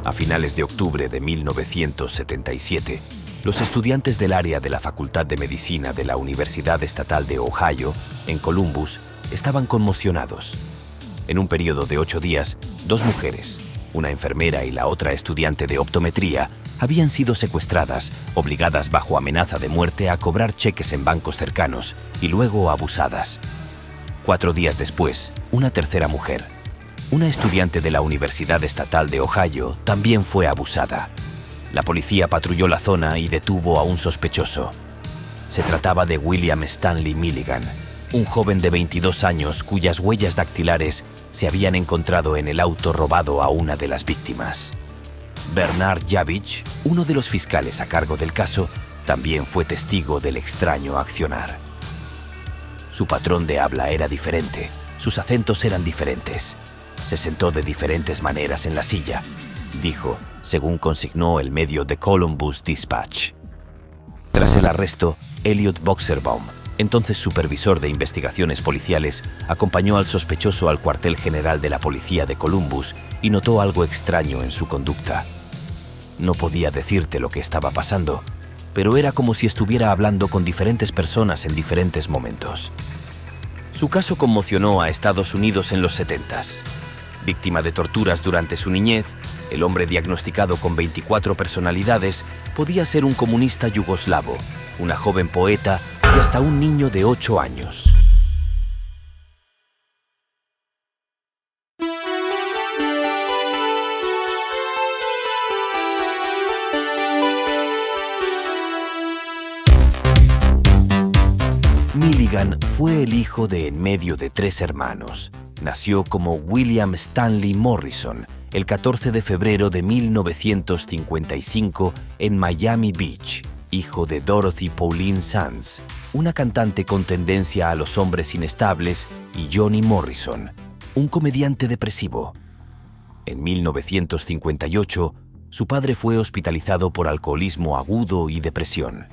A finales de octubre de 1977, los estudiantes del área de la Facultad de Medicina de la Universidad Estatal de Ohio, en Columbus, estaban conmocionados. En un periodo de 8 días, 2 mujeres, una enfermera y la otra estudiante de optometría, habían sido secuestradas, obligadas bajo amenaza de muerte a cobrar cheques en bancos cercanos y luego abusadas. 4 días después, una tercera mujer, una estudiante de la Universidad Estatal de Ohio, también fue abusada. La policía patrulló la zona y detuvo a un sospechoso. Se trataba de William Stanley Milligan, un joven de 22 años cuyas huellas dactilares se habían encontrado en el auto robado a una de las víctimas. Bernard Javich, uno de los fiscales a cargo del caso, también fue testigo del extraño accionar. Su patrón de habla era diferente, sus acentos eran diferentes. Se sentó de diferentes maneras en la silla, dijo, según consignó el medio The Columbus Dispatch. Tras el arresto, Elliot Boxerbaum, entonces supervisor de investigaciones policiales, acompañó al sospechoso al cuartel general de la policía de Columbus y notó algo extraño en su conducta. No podía decirte lo que estaba pasando, pero era como si estuviera hablando con diferentes personas en diferentes momentos. Su caso conmocionó a Estados Unidos en los 70s. Víctima de torturas durante su niñez, el hombre diagnosticado con 24 personalidades podía ser un comunista yugoslavo, una joven poeta y hasta un niño de 8 años. Milligan fue el hijo de en medio de 3 hermanos. Nació como William Stanley Morrison el 14 de febrero de 1955 en Miami Beach, hijo de Dorothy Pauline Sands, una cantante con tendencia a los hombres inestables, y Johnny Morrison, un comediante depresivo. En 1958, su padre fue hospitalizado por alcoholismo agudo y depresión.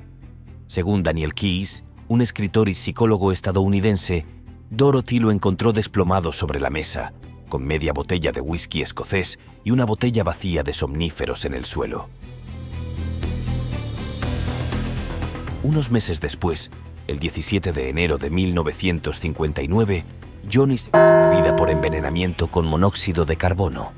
Según Daniel Keyes, un escritor y psicólogo estadounidense, Dorothy lo encontró desplomado sobre la mesa, con media botella de whisky escocés y una botella vacía de somníferos en el suelo. Unos meses después, el 17 de enero de 1959, Johnny se quitó la vida por envenenamiento con monóxido de carbono.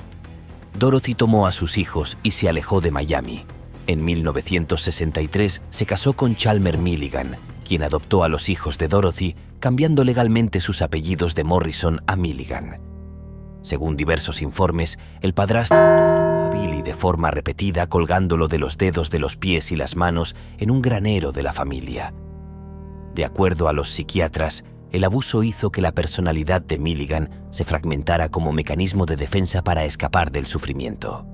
Dorothy tomó a sus hijos y se alejó de Miami. En 1963 se casó con Chalmer Milligan, quien adoptó a los hijos de Dorothy, cambiando legalmente sus apellidos de Morrison a Milligan. Según diversos informes, el padrastro torturó a Billy de forma repetida colgándolo de los dedos de los pies y las manos en un granero de la familia. De acuerdo a los psiquiatras, el abuso hizo que la personalidad de Milligan se fragmentara como mecanismo de defensa para escapar del sufrimiento.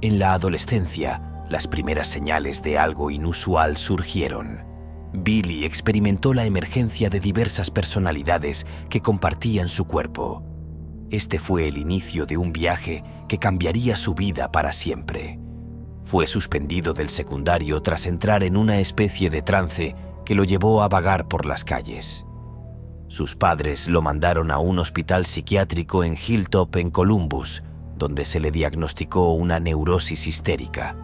En la adolescencia, las primeras señales de algo inusual surgieron. Billy experimentó la emergencia de diversas personalidades que compartían su cuerpo. Este fue el inicio de un viaje que cambiaría su vida para siempre. Fue suspendido del secundario tras entrar en una especie de trance que lo llevó a vagar por las calles. Sus padres lo mandaron a un hospital psiquiátrico en Hilltop, en Columbus, donde se le diagnosticó una neurosis histérica.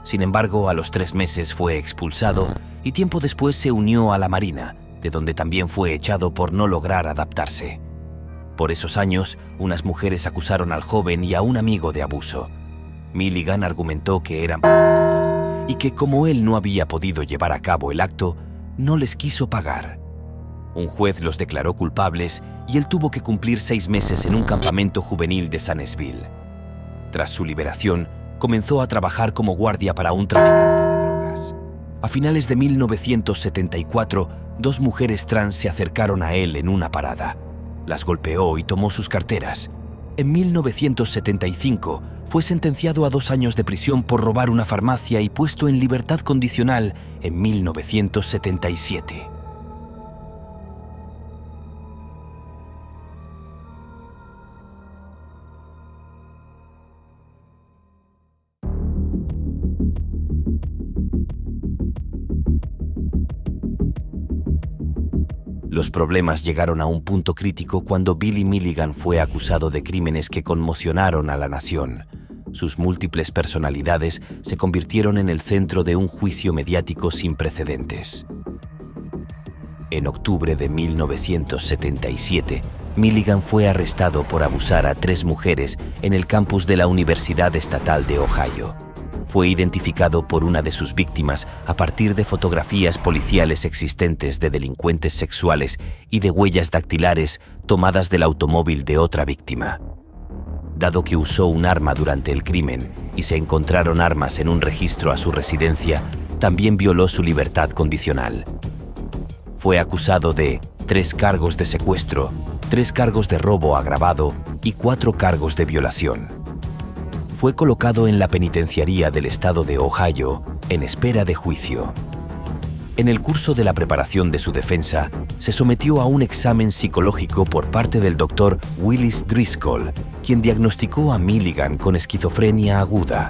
Sin embargo, a los 3 meses fue expulsado y tiempo después se unió a la Marina, de donde también fue echado por no lograr adaptarse. Por esos años, unas mujeres acusaron al joven y a un amigo de abuso. Milligan argumentó que eran prostitutas y que como él no había podido llevar a cabo el acto, no les quiso pagar. Un juez los declaró culpables y él tuvo que cumplir 6 meses en un campamento juvenil de Sanesville. Tras su liberación, comenzó a trabajar como guardia para un traficante de drogas. A finales de 1974, 2 mujeres trans se acercaron a él en una parada. Las golpeó y tomó sus carteras. En 1975, fue sentenciado a 2 años de prisión por robar una farmacia y puesto en libertad condicional en 1977. Los problemas llegaron a un punto crítico cuando Billy Milligan fue acusado de crímenes que conmocionaron a la nación. Sus múltiples personalidades se convirtieron en el centro de un juicio mediático sin precedentes. En octubre de 1977, Milligan fue arrestado por abusar a 3 mujeres en el campus de la Universidad Estatal de Ohio. Fue identificado por una de sus víctimas a partir de fotografías policiales existentes de delincuentes sexuales y de huellas dactilares tomadas del automóvil de otra víctima. Dado que usó un arma durante el crimen y se encontraron armas en un registro a su residencia, también violó su libertad condicional. Fue acusado de 3 cargos de secuestro, 3 cargos de robo agravado y 4 cargos de violación. Fue colocado en la penitenciaría del estado de Ohio en espera de juicio. En el curso de la preparación de su defensa, se sometió a un examen psicológico por parte del doctor Willis Driscoll, quien diagnosticó a Milligan con esquizofrenia aguda.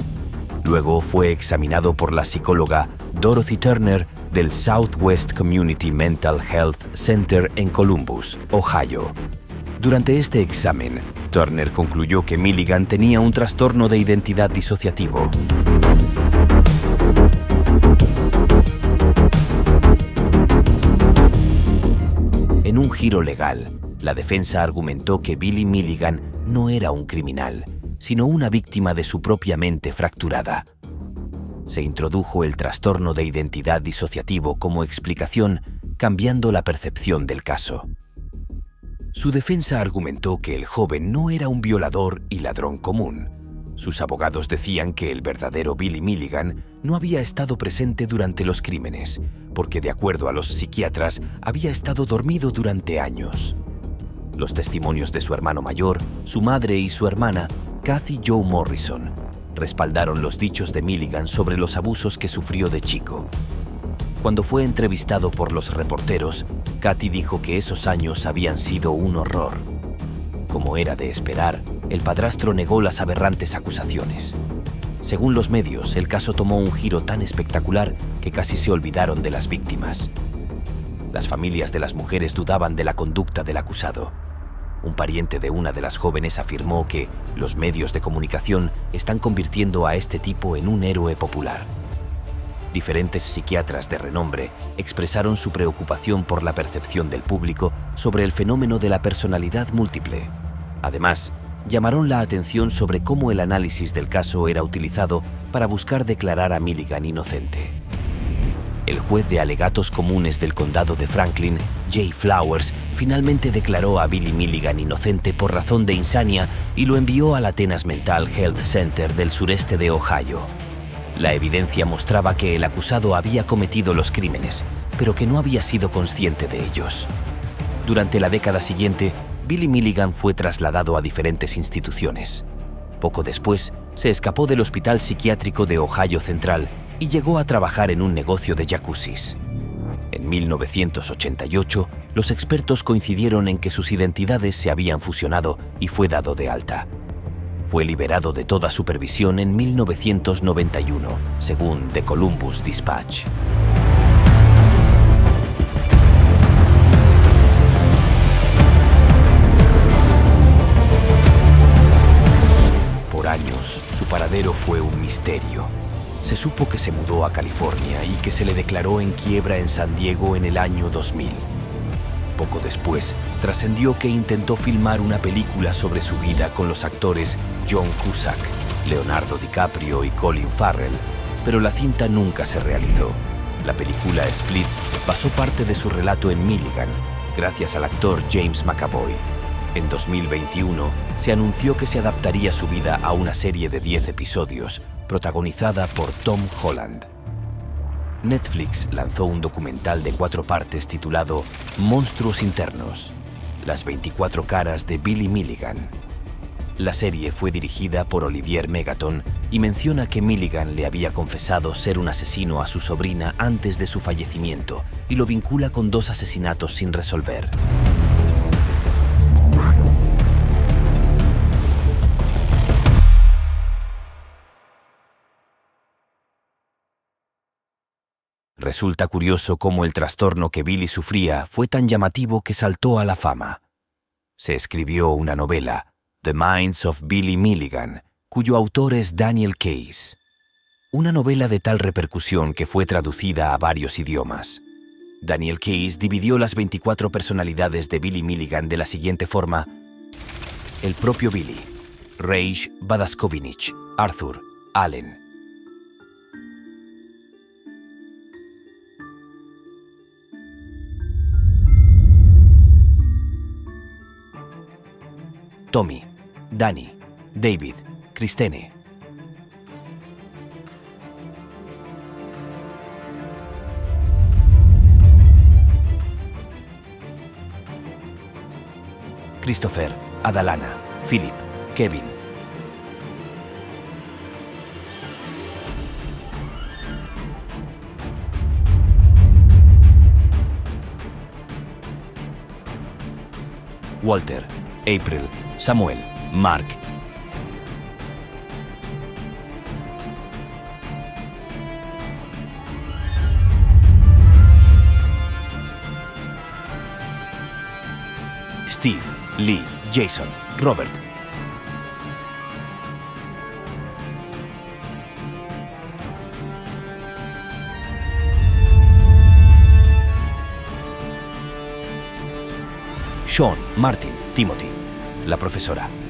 Luego fue examinado por la psicóloga Dorothy Turner del Southwest Community Mental Health Center en Columbus, Ohio. Durante este examen, Turner concluyó que Milligan tenía un trastorno de identidad disociativo. En un giro legal, la defensa argumentó que Billy Milligan no era un criminal, sino una víctima de su propia mente fracturada. Se introdujo el trastorno de identidad disociativo como explicación, cambiando la percepción del caso. Su defensa argumentó que el joven no era un violador y ladrón común. Sus abogados decían que el verdadero Billy Milligan no había estado presente durante los crímenes, porque de acuerdo a los psiquiatras había estado dormido durante años. Los testimonios de su hermano mayor, su madre y su hermana, Kathy Joe Morrison, respaldaron los dichos de Milligan sobre los abusos que sufrió de chico. Cuando fue entrevistado por los reporteros, Kathy dijo que esos años habían sido un horror. Como era de esperar, el padrastro negó las aberrantes acusaciones. Según los medios, el caso tomó un giro tan espectacular que casi se olvidaron de las víctimas. Las familias de las mujeres dudaban de la conducta del acusado. Un pariente de una de las jóvenes afirmó que los medios de comunicación están convirtiendo a este tipo en un héroe popular. Diferentes psiquiatras de renombre expresaron su preocupación por la percepción del público sobre el fenómeno de la personalidad múltiple. Además, llamaron la atención sobre cómo el análisis del caso era utilizado para buscar declarar a Milligan inocente. El juez de alegatos comunes del condado de Franklin, Jay Flowers, finalmente declaró a Billy Milligan inocente por razón de insania y lo envió al Atenas Mental Health Center del sureste de Ohio. La evidencia mostraba que el acusado había cometido los crímenes, pero que no había sido consciente de ellos. Durante la década siguiente, Billy Milligan fue trasladado a diferentes instituciones. Poco después, se escapó del Hospital Psiquiátrico de Ohio Central y llegó a trabajar en un negocio de jacuzzis. En 1988, los expertos coincidieron en que sus identidades se habían fusionado y fue dado de alta. Fue liberado de toda supervisión en 1991, según The Columbus Dispatch. Por años, su paradero fue un misterio. Se supo que se mudó a California y que se le declaró en quiebra en San Diego en el año 2000. Poco después, trascendió que intentó filmar una película sobre su vida con los actores John Cusack, Leonardo DiCaprio y Colin Farrell, pero la cinta nunca se realizó. La película Split basó parte de su relato en Milligan, gracias al actor James McAvoy. En 2021, se anunció que se adaptaría su vida a una serie de 10 episodios, protagonizada por Tom Holland. Netflix lanzó un documental de 4 partes titulado Monstruos Internos, las 24 caras de Billy Milligan. La serie fue dirigida por Olivier Megaton y menciona que Milligan le había confesado ser un asesino a su sobrina antes de su fallecimiento y lo vincula con 2 asesinatos sin resolver. resulta curioso cómo el trastorno que Billy sufría fue tan llamativo que saltó a la fama. Se escribió una novela, The Minds of Billy Milligan, cuyo autor es Daniel Case. Una novela de tal repercusión que fue traducida a varios idiomas. Daniel Case dividió las 24 personalidades de Billy Milligan de la siguiente forma: el propio Billy, Rage Badaskovinich, Arthur, Allen. Tommy, Danny, David, Kristine. Christopher, Adalana, Philip, Kevin. Walter, April, Samuel, Mark. Steve, Lee, Jason, Robert. Sean, Martin, Timothy. La profesora.